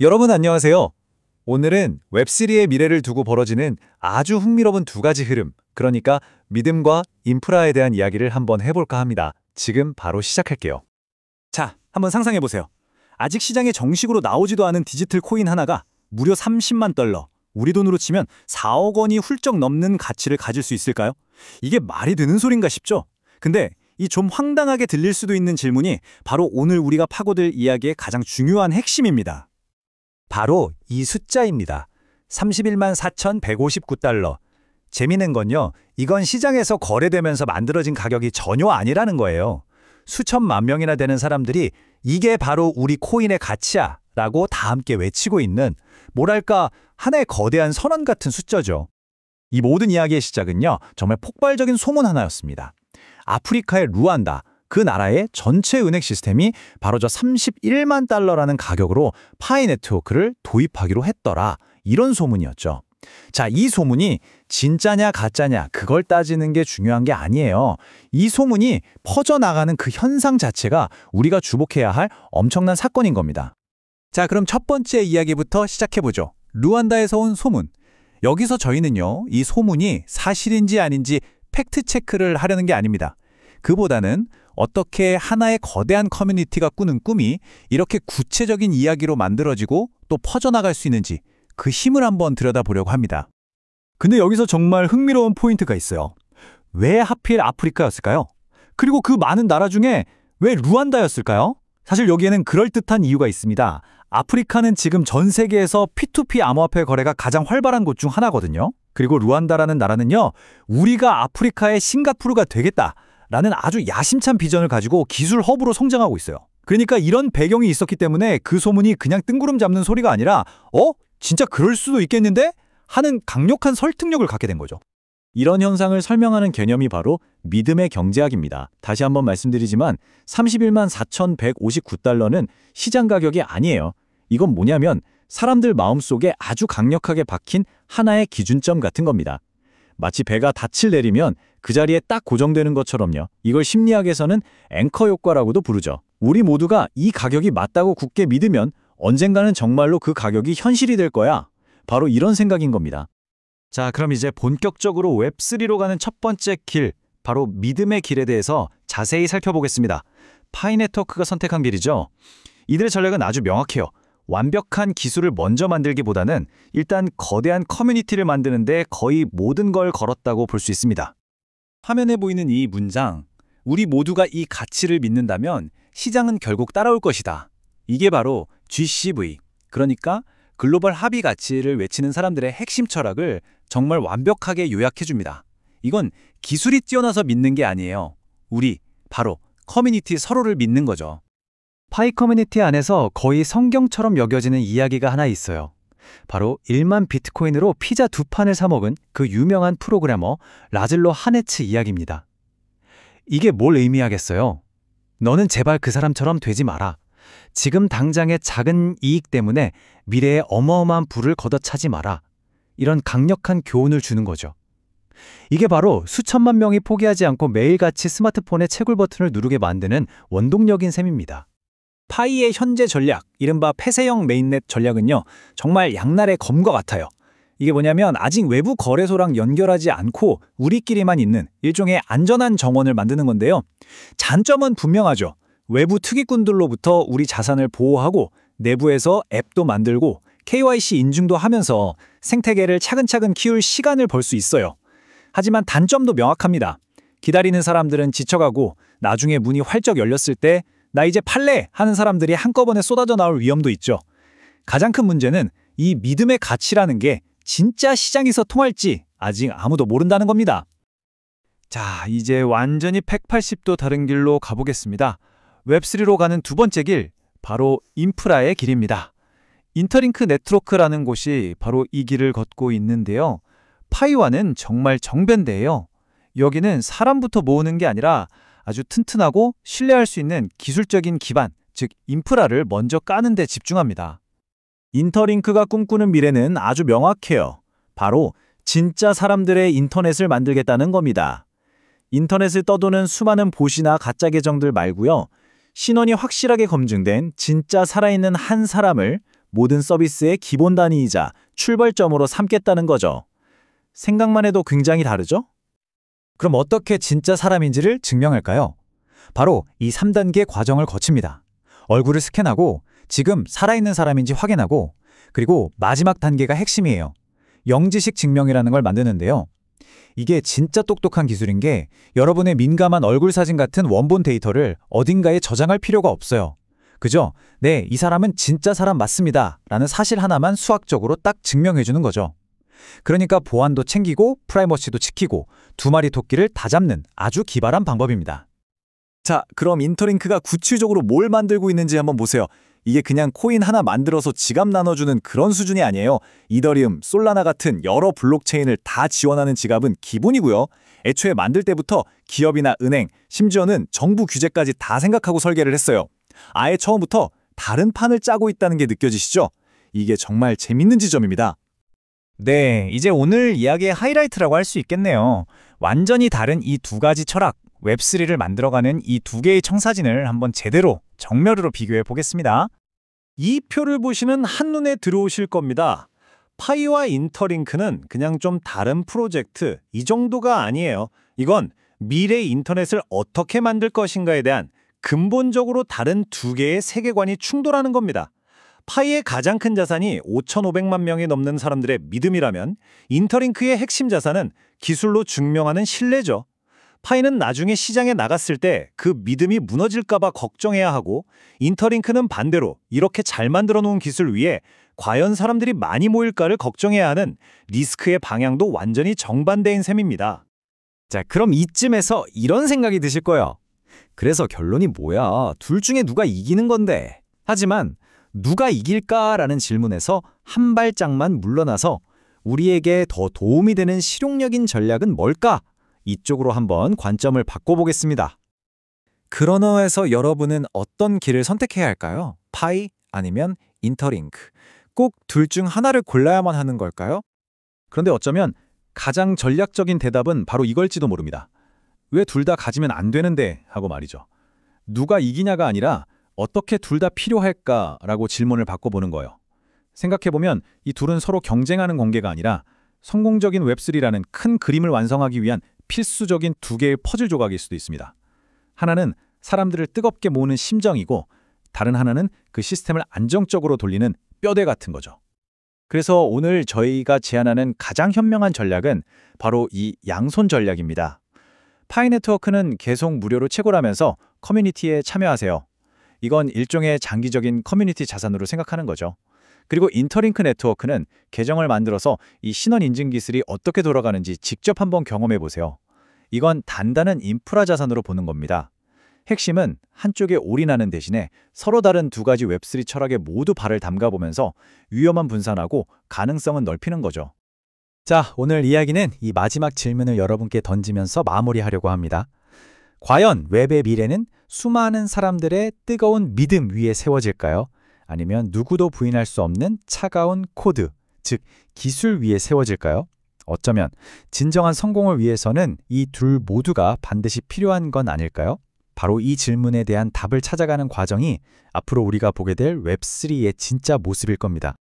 여러분 안녕하세요. 오늘은 웹3의 미래를 두고 벌어지는 아주 흥미로운 두 가지 흐름, 그러니까 믿음과 인프라에 대한 이야기를 한번 해볼까 합니다. 지금 바로 시작할게요. 자, 한번 상상해보세요. 아직 시장에 정식으로 나오지도 않은 디지털 코인 하나가 무려 30만 달러, 우리 돈으로 치면 4억 원이 훌쩍 넘는 가치를 가질 수 있을까요? 이게 말이 되는 소린가 싶죠? 근데 이 좀 황당하게 들릴 수도 있는 질문이 바로 오늘 우리가 파고들 이야기의 가장 중요한 핵심입니다. 바로 이 숫자입니다. 31만 4,159달러. 재미있는 건요, 이건 시장에서 거래되면서 만들어진 가격이 전혀 아니라는 거예요. 수천만 명이나 되는 사람들이 이게 바로 우리 코인의 가치야 라고 다 함께 외치고 있는, 뭐랄까, 하나의 거대한 선언 같은 숫자죠. 이 모든 이야기의 시작은요, 정말 폭발적인 소문 하나였습니다. 아프리카의 루안다, 그 나라의 전체 은행 시스템이 바로 저 31만 달러라는 가격으로 파이 네트워크를 도입하기로 했더라. 이런 소문이었죠. 자, 이 소문이 진짜냐 가짜냐 그걸 따지는 게 중요한 게 아니에요. 이 소문이 퍼져나가는 그 현상 자체가 우리가 주목해야 할 엄청난 사건인 겁니다. 자, 그럼 첫 번째 이야기부터 시작해보죠. 루안다에서 온 소문. 여기서 저희는요, 이 소문이 사실인지 아닌지 팩트체크를 하려는 게 아닙니다. 그보다는 어떻게 하나의 거대한 커뮤니티가 꾸는 꿈이 이렇게 구체적인 이야기로 만들어지고 또 퍼져나갈 수 있는지 그 힘을 한번 들여다보려고 합니다. 근데 여기서 정말 흥미로운 포인트가 있어요. 왜 하필 아프리카였을까요? 그리고 그 많은 나라 중에 왜 루안다였을까요? 사실 여기에는 그럴듯한 이유가 있습니다. 아프리카는 지금 전 세계에서 P2P 암호화폐 거래가 가장 활발한 곳 중 하나거든요. 그리고 루안다라는 나라는요, 우리가 아프리카의 싱가포르가 되겠다라는 아주 야심찬 비전을 가지고 기술 허브로 성장하고 있어요. 그러니까 이런 배경이 있었기 때문에 그 소문이 그냥 뜬구름 잡는 소리가 아니라 진짜 그럴 수도 있겠는데? 하는 강력한 설득력을 갖게 된 거죠. 이런 현상을 설명하는 개념이 바로 믿음의 경제학입니다. 다시 한번 말씀드리지만 31만 4,159달러는 시장 가격이 아니에요. 이건 뭐냐면 사람들 마음속에 아주 강력하게 박힌 하나의 기준점 같은 겁니다. 마치 배가 닻을 내리면 그 자리에 딱 고정되는 것처럼요. 이걸 심리학에서는 앵커 효과라고도 부르죠. 우리 모두가 이 가격이 맞다고 굳게 믿으면 언젠가는 정말로 그 가격이 현실이 될 거야. 바로 이런 생각인 겁니다. 자, 그럼 이제 본격적으로 웹3로 가는 첫 번째 길, 바로 믿음의 길에 대해서 자세히 살펴보겠습니다. 파이 네트워크가 선택한 길이죠. 이들의 전략은 아주 명확해요. 완벽한 기술을 먼저 만들기보다는 일단 거대한 커뮤니티를 만드는데 거의 모든 걸 걸었다고 볼 수 있습니다. 화면에 보이는 이 문장, 우리 모두가 이 가치를 믿는다면 시장은 결국 따라올 것이다. 이게 바로 GCV, 그러니까 글로벌 합의 가치를 외치는 사람들의 핵심 철학을 정말 완벽하게 요약해줍니다. 이건 기술이 뛰어나서 믿는 게 아니에요. 우리, 바로 커뮤니티 서로를 믿는 거죠. 파이 커뮤니티 안에서 거의 성경처럼 여겨지는 이야기가 하나 있어요. 바로 1만 비트코인으로 피자 2판을 사 먹은 그 유명한 프로그래머 라즐로 하네츠 이야기입니다. 이게 뭘 의미하겠어요? 너는 제발 그 사람처럼 되지 마라. 지금 당장의 작은 이익 때문에 미래에 어마어마한 부를 걷어차지 마라. 이런 강력한 교훈을 주는 거죠. 이게 바로 수천만 명이 포기하지 않고 매일같이 스마트폰의 채굴 버튼을 누르게 만드는 원동력인 셈입니다. 파이의 현재 전략, 이른바 폐쇄형 메인넷 전략은요, 정말 양날의 검과 같아요. 이게 뭐냐면 아직 외부 거래소랑 연결하지 않고 우리끼리만 있는 일종의 안전한 정원을 만드는 건데요. 장점은 분명하죠. 외부 투기꾼들로부터 우리 자산을 보호하고 내부에서 앱도 만들고 KYC 인증도 하면서 생태계를 차근차근 키울 시간을 벌 수 있어요. 하지만 단점도 명확합니다. 기다리는 사람들은 지쳐가고 나중에 문이 활짝 열렸을 때 나 이제 팔래 하는 사람들이 한꺼번에 쏟아져 나올 위험도 있죠. 가장 큰 문제는 이 믿음의 가치라는 게 진짜 시장에서 통할지 아직 아무도 모른다는 겁니다. 자, 이제 완전히 180도 다른 길로 가보겠습니다. 웹3로 가는 두 번째 길, 바로 인프라의 길입니다. 인터링크 네트워크라는 곳이 바로 이 길을 걷고 있는데요. 파이와는 정말 정반대예요. 여기는 사람부터 모으는 게 아니라 아주 튼튼하고 신뢰할 수 있는 기술적인 기반, 즉 인프라를 먼저 까는 데 집중합니다. 인터링크가 꿈꾸는 미래는 아주 명확해요. 바로 진짜 사람들의 인터넷을 만들겠다는 겁니다. 인터넷을 떠도는 수많은 봇이나 가짜 계정들 말고요. 신원이 확실하게 검증된 진짜 살아있는 한 사람을 모든 서비스의 기본 단위이자 출발점으로 삼겠다는 거죠. 생각만 해도 굉장히 다르죠? 그럼 어떻게 진짜 사람인지를 증명할까요? 바로 이 3단계 과정을 거칩니다. 얼굴을 스캔하고 지금 살아있는 사람인지 확인하고 그리고 마지막 단계가 핵심이에요. 영지식 증명이라는 걸 만드는데요. 이게 진짜 똑똑한 기술인 게 여러분의 민감한 얼굴 사진 같은 원본 데이터를 어딘가에 저장할 필요가 없어요. 그죠? 네, 이 사람은 진짜 사람 맞습니다. 라는 사실 하나만 수학적으로 딱 증명해 주는 거죠. 그러니까 보안도 챙기고 프라이머시도 지키고 두 마리 토끼를 다 잡는 아주 기발한 방법입니다. 자, 그럼 인터링크가 구체적으로 뭘 만들고 있는지 한번 보세요. 이게 그냥 코인 하나 만들어서 지갑 나눠주는 그런 수준이 아니에요. 이더리움, 솔라나 같은 여러 블록체인을 다 지원하는 지갑은 기본이고요. 애초에 만들 때부터 기업이나 은행, 심지어는 정부 규제까지 다 생각하고 설계를 했어요. 아예 처음부터 다른 판을 짜고 있다는 게 느껴지시죠? 이게 정말 재밌는 지점입니다. 네, 이제 오늘 이야기의 하이라이트라고 할 수 있겠네요. 완전히 다른 이 두 가지 철학, 웹3를 만들어가는 이 두 개의 청사진을 한번 제대로 정면으로 비교해 보겠습니다. 이 표를 보시면 한눈에 들어오실 겁니다. 파이와 인터링크는 그냥 좀 다른 프로젝트, 이 정도가 아니에요. 이건 미래 인터넷을 어떻게 만들 것인가에 대한 근본적으로 다른 두 개의 세계관이 충돌하는 겁니다. 파이의 가장 큰 자산이 5,500만 명이 넘는 사람들의 믿음이라면 인터링크의 핵심 자산은 기술로 증명하는 신뢰죠. 파이는 나중에 시장에 나갔을 때 그 믿음이 무너질까 봐 걱정해야 하고 인터링크는 반대로 이렇게 잘 만들어 놓은 기술 위에 과연 사람들이 많이 모일까를 걱정해야 하는 리스크의 방향도 완전히 정반대인 셈입니다. 자, 그럼 이쯤에서 이런 생각이 드실 거예요. 그래서 결론이 뭐야? 둘 중에 누가 이기는 건데. 하지만 누가 이길까라는 질문에서 한 발짝만 물러나서 우리에게 더 도움이 되는 실용적인 전략은 뭘까? 이쪽으로 한번 관점을 바꿔보겠습니다. 그러너에서 여러분은 어떤 길을 선택해야 할까요? 파이 아니면 인터링크? 꼭 둘 중 하나를 골라야만 하는 걸까요? 그런데 어쩌면 가장 전략적인 대답은 바로 이걸지도 모릅니다. 왜 둘 다 가지면 안 되는데 하고 말이죠. 누가 이기냐가 아니라 어떻게 둘 다 필요할까라고 질문을 바꿔보는 거예요. 생각해보면 이 둘은 서로 경쟁하는 관계가 아니라 성공적인 웹3라는 큰 그림을 완성하기 위한 필수적인 두 개의 퍼즐 조각일 수도 있습니다. 하나는 사람들을 뜨겁게 모으는 심정이고 다른 하나는 그 시스템을 안정적으로 돌리는 뼈대 같은 거죠. 그래서 오늘 저희가 제안하는 가장 현명한 전략은 바로 이 양손 전략입니다. 파이 네트워크는 계속 무료로 채굴하면서 커뮤니티에 참여하세요. 이건 일종의 장기적인 커뮤니티 자산으로 생각하는 거죠. 그리고 인터링크 네트워크는 계정을 만들어서 이 신원 인증 기술이 어떻게 돌아가는지 직접 한번 경험해 보세요. 이건 단단한 인프라 자산으로 보는 겁니다. 핵심은 한쪽에 올인하는 대신에 서로 다른 두 가지 웹3 철학에 모두 발을 담가보면서 위험은 분산하고 가능성은 넓히는 거죠. 자, 오늘 이야기는 이 마지막 질문을 여러분께 던지면서 마무리하려고 합니다. 과연 웹의 미래는 수많은 사람들의 뜨거운 믿음 위에 세워질까요? 아니면 누구도 부인할 수 없는 차가운 코드, 즉 기술 위에 세워질까요? 어쩌면 진정한 성공을 위해서는 이 둘 모두가 반드시 필요한 건 아닐까요? 바로 이 질문에 대한 답을 찾아가는 과정이 앞으로 우리가 보게 될 웹3의 진짜 모습일 겁니다.